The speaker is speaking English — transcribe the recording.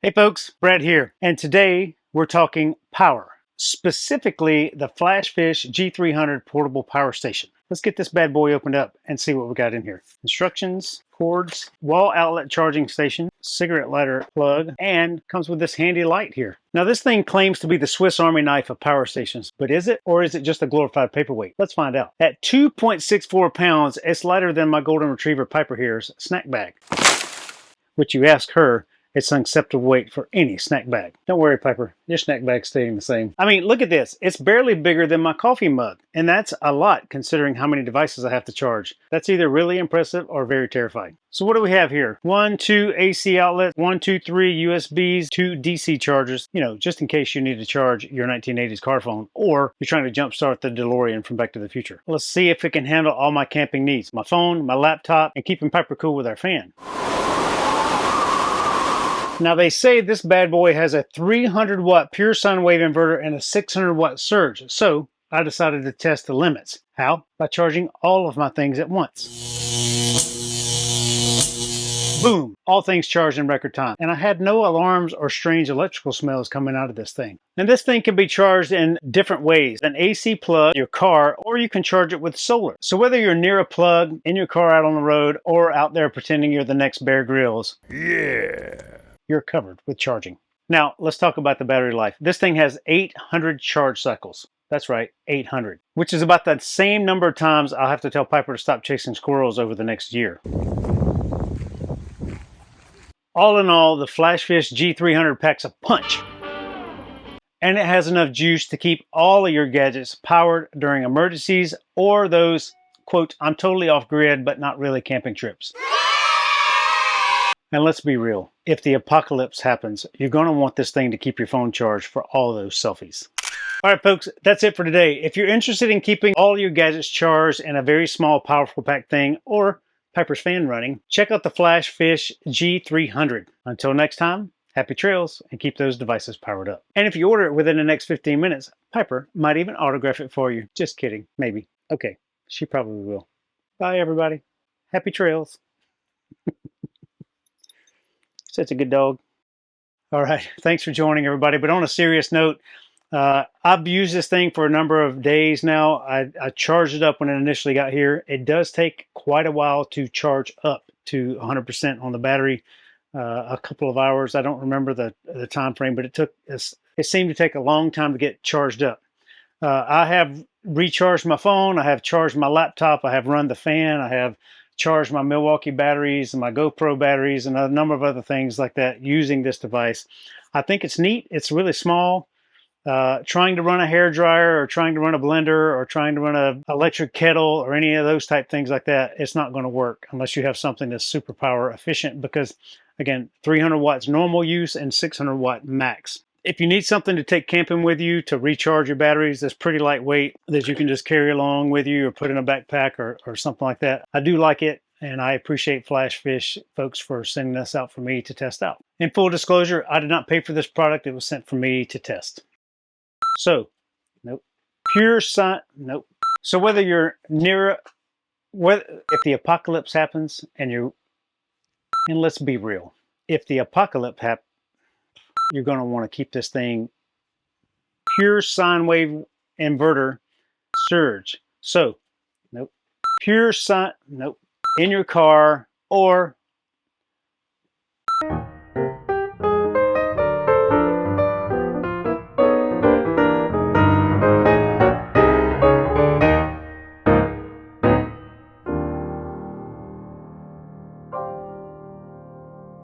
Hey folks, Brad here, and today we're talking power, specifically the FlashFish G300 portable power station. Let's get this bad boy opened up and see what we got in here. Instructions, cords, wall outlet charging station, cigarette lighter plug, and comes with this handy light here. Now this thing claims to be the Swiss Army knife of power stations, but is it? Or is it just a glorified paperweight? Let's find out. At 2.64 pounds, it's lighter than my golden retriever Piper here's snack bag, which you ask her, it's an acceptable weight for any snack bag. Don't worry, Piper, your snack bag's staying the same. I mean, look at this. It's barely bigger than my coffee mug, and that's a lot considering how many devices I have to charge. That's either really impressive or very terrifying. So what do we have here? 1, 2 AC outlets, 1, 2, 3 USBs, 2 DC chargers, just in case you need to charge your 1980s car phone, or you're trying to jumpstart the DeLorean from Back to the Future. Let's see if it can handle all my camping needs. My phone, my laptop, and keeping Piper cool with our fan. Now they say this bad boy has a 300 watt pure sine wave inverter and a 600 watt surge. So I decided to test the limits. How? By charging all of my things at once. Boom! All things charged in record time. And I had no alarms or strange electrical smells coming out of this thing. And this thing can be charged in different ways. An AC plug, your car, or you can charge it with solar. So whether you're near a plug, in your car out on the road, or out there pretending you're the next Bear Grylls, you're covered with charging. Now, let's talk about the battery life. This thing has 800 charge cycles. That's right, 800, which is about the same number of times I'll have to tell Piper to stop chasing squirrels over the next year. All in all, the FlashFish G300 packs a punch. And it has enough juice to keep all of your gadgets powered during emergencies or those, quote, I'm totally off grid, but not really camping trips. And let's be real, if the apocalypse happens, you're going to want this thing to keep your phone charged for all those selfies. All right, folks, that's it for today. If you're interested in keeping all your gadgets charged in a very small, powerful pack thing, or Piper's fan running, check out the FlashFish G300. Until next time, happy trails and keep those devices powered up. And if you order it within the next 15 minutes, Piper might even autograph it for you. Just kidding, maybe. Okay, she probably will. Bye, everybody. Happy trails. Such a good dog. All right, thanks for joining, everybody. But on a serious note, I've used this thing for a number of days now. I charged it up when it initially got here. It does take quite a while to charge up to 100% on the battery. A couple of hours. I don't remember the time frame, but it seemed to take a long time to get charged up. I have recharged my phone. I have charged my laptop. I have run the fan. I have charged my Milwaukee batteries and my GoPro batteries and a number of other things like that using this device. I think it's neat. It's really small. Trying to run a hair dryer or trying to run a blender or trying to run an electric kettle or any of those type things like that, it's not going to work unless you have something that's super power efficient because, again, 300 watts normal use and 600 watt max. If you need something to take camping with you to recharge your batteries that's pretty lightweight that you can just carry along with you or put in a backpack or something like that, I do like it, and I appreciate FlashFish folks for sending this out for me to test out. In full disclosure, I did not pay for this product. It was sent for me to test. So, nope. Pure sine, nope. So whether you're near, if the apocalypse happens and let's be real, if the apocalypse happens, you're going to want to keep this thing pure sine wave inverter surge. So, nope. Pure sine, nope. In your car or